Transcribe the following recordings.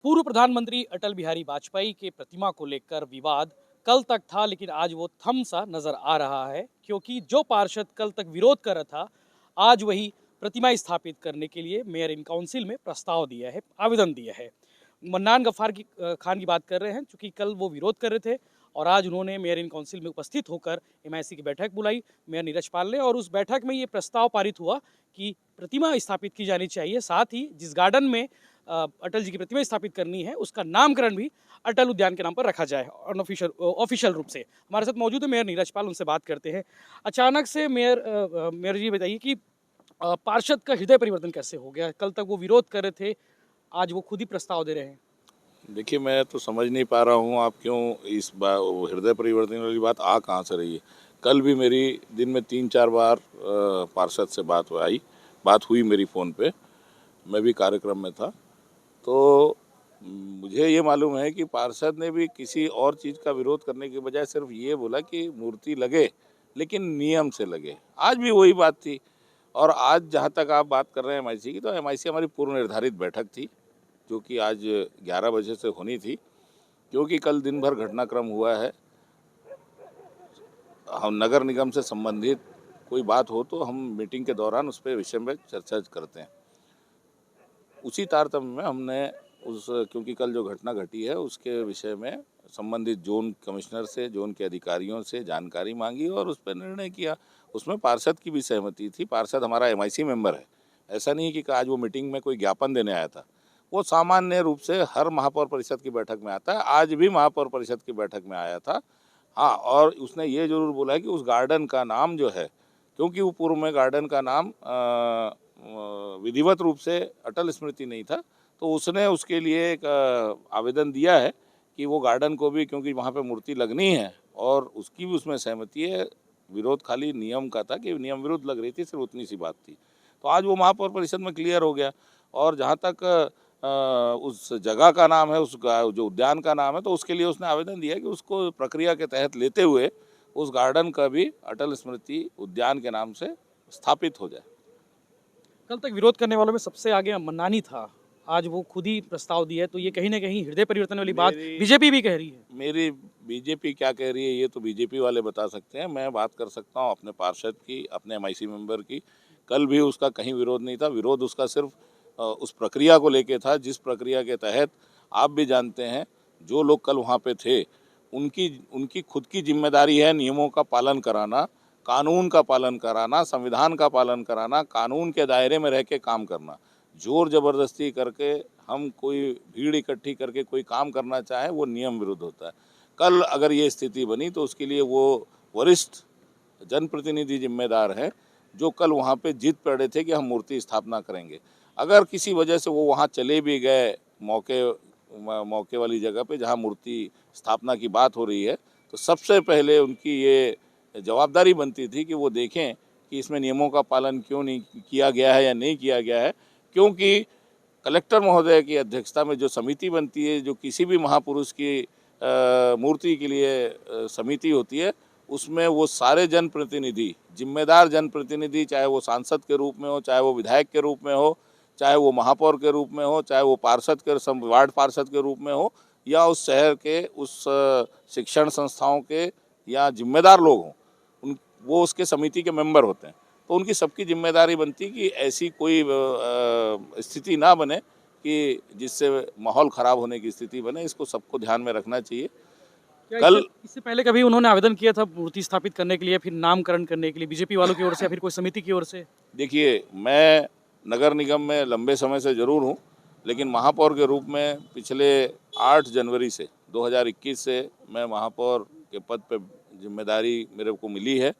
पूर्व प्रधानमंत्री अटल बिहारी वाजपेयी के प्रतिमा को लेकर विवाद कल तक था, लेकिन आज वो थम सा नजर आ रहा है, क्योंकि जो पार्षद कल तक विरोध कर रहा था, आज वही प्रतिमा स्थापित करने के लिए मेयर इन काउंसिल में प्रस्ताव दिया है, आवेदन दिया है। मन्नान गफ्फार खान की बात कर रहे हैं, क्योंकि कल वो विरोध कर रहे थे और आज उन्होंने मेयर इन काउंसिल में उपस्थित होकर एमआईसी की बैठक बुलाई, मेयर नीरज पाल ने, और उस बैठक में ये प्रस्ताव पारित हुआ कि प्रतिमा स्थापित की जानी चाहिए। साथ ही जिस गार्डन में अटल जी की प्रतिमा स्थापित करनी है, उसका नामकरण भी अटल उद्यान के नाम पर रखा जाए, ऑफिशियल रूप से। हमारे साथ मौजूद है मेयर नीरज पाल, उनसे बात करते हैं। अचानक से मेयर जी बताइए कि पार्षद का हृदय परिवर्तन कैसे हो गया? कल तक वो विरोध कर रहे थे, आज वो खुद ही प्रस्ताव दे रहे हैं। देखिए, मैं तो समझ नहीं पा रहा हूँ आप क्यों इस बार हृदय परिवर्तन वाली बात आ कहाँ से रही है। कल भी मेरी दिन में 3-4 बार पार्षद से बात हुई मेरी फ़ोन पे। मैं भी कार्यक्रम में था। तो मुझे ये मालूम है कि पार्षद ने भी किसी और चीज़ का विरोध करने के बजाय सिर्फ ये बोला कि मूर्ति लगे, लेकिन नियम से लगे। आज भी वही बात थी। और आज जहाँ तक आप बात कर रहे हैं एमआईसी की, तो एमआईसी हमारी पूर्व निर्धारित बैठक थी, जो कि आज 11 बजे से होनी थी। क्योंकि कल दिन भर घटनाक्रम हुआ है, हम नगर निगम से संबंधित कोई बात हो तो हम मीटिंग के दौरान उस पर विषय में चर्चा करते हैं। उसी तारतम्य में हमने क्योंकि कल जो घटना घटी है उसके विषय में संबंधित जोन कमिश्नर से, जोन के अधिकारियों से जानकारी मांगी और उस पर निर्णय किया। उसमें पार्षद की भी सहमति थी। पार्षद हमारा एमआईसी मेंबर है। ऐसा नहीं कि आज वो मीटिंग में कोई ज्ञापन देने आया था। वो सामान्य रूप से हर महापौर परिषद की बैठक में आता है। आज भी महापौर परिषद की बैठक में आया था। हाँ, और उसने ये जरूर बोला है कि उस गार्डन का नाम जो है, क्योंकि वो पूर्व में गार्डन का नाम विधिवत रूप से अटल स्मृति नहीं था, तो उसने उसके लिए एक आवेदन दिया है कि वो गार्डन को भी, क्योंकि वहाँ पे मूर्ति लगनी है और उसकी भी उसमें सहमति है। विरोध खाली नियम का था कि नियम विरुद्ध लग रही थी, सिर्फ उतनी सी बात थी। तो आज वो महापौर परिषद में क्लियर हो गया। और जहाँ तक उस जगह का नाम है, उसका जो उद्यान का नाम है, तो उसके लिए उसने आवेदन दिया कि उसको प्रक्रिया के तहत लेते हुए उस गार्डन का भी अटल स्मृति उद्यान के नाम से स्थापित हो जाए। कल तक विरोध करने वालों में सबसे आगे मन्नानी था, आज वो खुद ही प्रस्ताव दिया है, तो ये कहीं ना कहीं हृदय परिवर्तन वाली बात बीजेपी भी कह रही है। मेरी बीजेपी क्या कह रही है ये तो बीजेपी वाले बता सकते हैं। मैं बात कर सकता हूँ अपने पार्षद की, अपने एमआईसी मेंबर की। कल भी उसका कहीं विरोध नहीं था। विरोध उसका सिर्फ उस प्रक्रिया को लेके था, जिस प्रक्रिया के तहत आप भी जानते हैं जो लोग कल वहाँ पे थे, उनकी उनकी खुद की जिम्मेदारी है नियमों का पालन कराना, कानून का पालन कराना, संविधान का पालन कराना, कानून के दायरे में रह के काम करना। जोर ज़बरदस्ती करके हम कोई भीड़ इकट्ठी करके कोई काम करना चाहे, वो नियम विरुद्ध होता है। कल अगर ये स्थिति बनी तो उसके लिए वो वरिष्ठ जनप्रतिनिधि जिम्मेदार हैं, जो कल वहाँ पे जिद पर अड़े थे कि हम मूर्ति स्थापना करेंगे। अगर किसी वजह से वो वहाँ चले भी गए मौके वाली जगह पे जहाँ मूर्ति स्थापना की बात हो रही है, तो सबसे पहले उनकी ये जवाबदारी बनती थी कि वो देखें कि इसमें नियमों का पालन क्यों नहीं किया गया है या नहीं किया गया है। क्योंकि कलेक्टर महोदय की अध्यक्षता में जो समिति बनती है, जो किसी भी महापुरुष की मूर्ति के लिए समिति होती है, उसमें वो सारे जनप्रतिनिधि, जिम्मेदार जनप्रतिनिधि, चाहे वो सांसद के रूप में हो, चाहे वो विधायक के रूप में हो, चाहे वो महापौर के रूप में हो, चाहे वो पार्षद के वार्ड पार्षद के रूप में हो, या उस शहर के उस शिक्षण संस्थाओं के या जिम्मेदार लोग हों, वो उसके समिति के मेंबर होते हैं। तो उनकी सबकी जिम्मेदारी बनती कि ऐसी कोई स्थिति ना बने कि जिससे माहौल ख़राब होने की स्थिति बने। इसको सबको ध्यान में रखना चाहिए। कल इससे पहले कभी उन्होंने आवेदन किया था मूर्ति स्थापित करने के लिए, फिर नामकरण करने के लिए, बीजेपी वालों की ओर से या फिर कोई समिति की ओर से? देखिए, मैं नगर निगम में लंबे समय से ज़रूर हूँ, लेकिन महापौर के रूप में पिछले 8 जनवरी से 2021 से मैं महापौर के पद पे जिम्मेदारी मेरे को मिली है।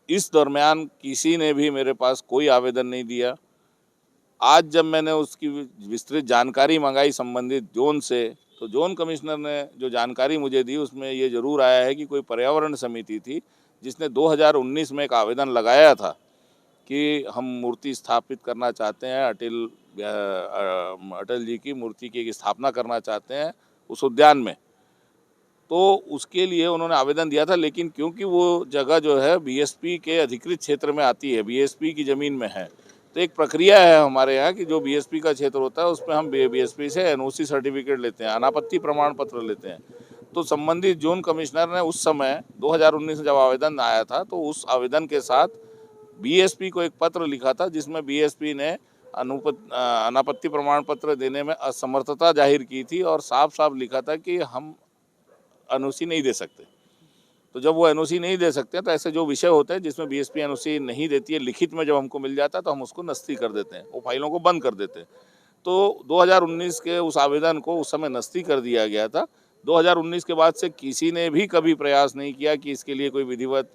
इस दरमियान किसी ने भी मेरे पास कोई आवेदन नहीं दिया। आज जब मैंने उसकी विस्तृत जानकारी मंगाई संबंधित जोन से, तो जोन कमिश्नर ने जो जानकारी मुझे दी उसमें ये ज़रूर आया है कि कोई पर्यावरण समिति थी जिसने 2019 में एक आवेदन लगाया था कि हम मूर्ति स्थापित करना चाहते हैं, अटल जी की मूर्ति की स्थापना करना चाहते हैं उस उद्यान में। तो उसके लिए उन्होंने आवेदन दिया था, लेकिन क्योंकि वो जगह जो है बीएसपी के अधिकृत क्षेत्र में आती है, बीएसपी की ज़मीन में है, तो एक प्रक्रिया है हमारे यहाँ कि जो बीएसपी का क्षेत्र होता है उसमें हम बीएसपी से एनओसी सर्टिफिकेट लेते हैं, अनापत्ति प्रमाण पत्र लेते हैं। तो संबंधित जोन कमिश्नर ने उस समय 2019 में जब आवेदन आया था तो उस आवेदन के साथ बीएसपी को एक पत्र लिखा था जिसमें बीएसपी ने अनापत्ति प्रमाण पत्र देने में असमर्थता जाहिर की थी और साफ साफ लिखा था कि हम एनओसी नहीं दे सकते। तो जब वो एनओसी नहीं दे सकते तो ऐसे जो विषय होते हैं जिसमें बीएसपी एनओसी नहीं देती है, लिखित में जब हमको मिल जाता है तो हम उसको नस्ती कर देते हैं, वो फाइलों को बंद कर देते हैं। तो 2019 के उस आवेदन को उस समय नस्ती कर दिया गया था। 2019 के बाद से किसी ने भी कभी प्रयास नहीं किया कि इसके लिए कोई विधिवत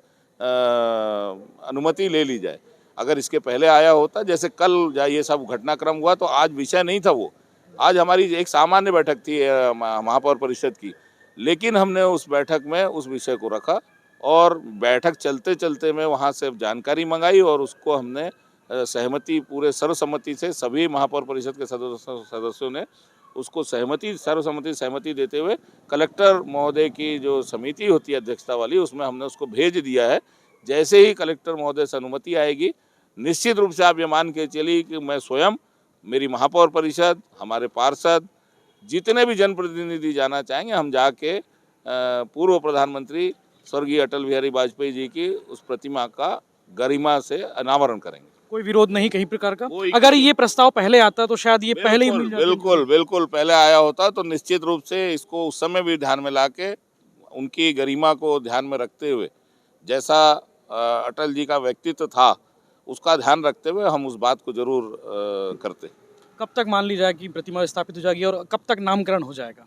अनुमति ले ली जाए। अगर इसके पहले आया होता, जैसे कल ये सब घटनाक्रम हुआ, तो आज विषय नहीं था वो। आज हमारी एक सामान्य बैठक थी महापौर परिषद की, लेकिन हमने उस बैठक में उस विषय को रखा और बैठक चलते चलते में वहाँ से जानकारी मंगाई और उसको हमने सहमति पूरे सर्वसम्मति से सभी महापौर परिषद के सदस्यों ने उसको सहमति देते हुए कलेक्टर महोदय की जो समिति होती है अध्यक्षता वाली, उसमें हमने उसको भेज दिया है। जैसे ही कलेक्टर महोदय से अनुमति आएगी, निश्चित रूप से आप ये मान के चलिए कि मैं स्वयं, मेरी महापौर परिषद, हमारे पार्षद, जितने भी जनप्रतिनिधि जाना चाहेंगे, हम जाके पूर्व प्रधानमंत्री स्वर्गीय अटल बिहारी वाजपेयी जी की उस प्रतिमा का गरिमा से अनावरण करेंगे। कोई विरोध नहीं कहीं प्रकार का? अगर ये प्रस्ताव पहले आता तो शायद ये पहले ही मिल जाता। बिल्कुल पहले आया होता तो निश्चित रूप से इसको उस समय भी ध्यान में लाके उनकी गरिमा को ध्यान में रखते हुए, जैसा अटल जी का व्यक्तित्व था उसका ध्यान रखते हुए हम उस बात को जरूर करते। कब तक मान ली जाए कि प्रतिमा स्थापित हो जाएगी और कब तक नामकरण हो जाएगा?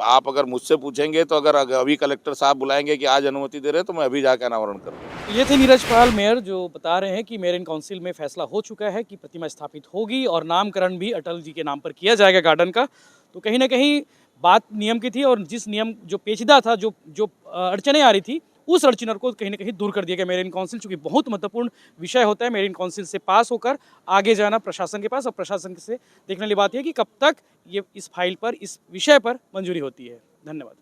आप अगर मुझसे पूछेंगे तो अगर अभी कलेक्टर साहब बुलाएंगे कि आज अनुमति दे रहे हैं तो मैं अभी जाकर अनावरण करूँगा। ये थे नीरज पाल मेयर, जो बता रहे हैं कि मेयर इन काउंसिल में फैसला हो चुका है कि प्रतिमा स्थापित होगी और नामकरण भी अटल जी के नाम पर किया जाएगा गार्डन का। तो कहीं ना कहीं बात नियम की थी और जिस नियम जो पेचीदा था, जो अड़चने आ रही थी, उस अड़चनों को कहीं ना कहीं दूर कर दिया गया मेयर इन काउंसिल। चूँकि बहुत महत्वपूर्ण विषय होता है मेयर इन काउंसिल से पास होकर आगे जाना प्रशासन के पास, और प्रशासन से देखने वाली बात यह कि कब तक ये इस फाइल पर, इस विषय पर मंजूरी होती है। धन्यवाद।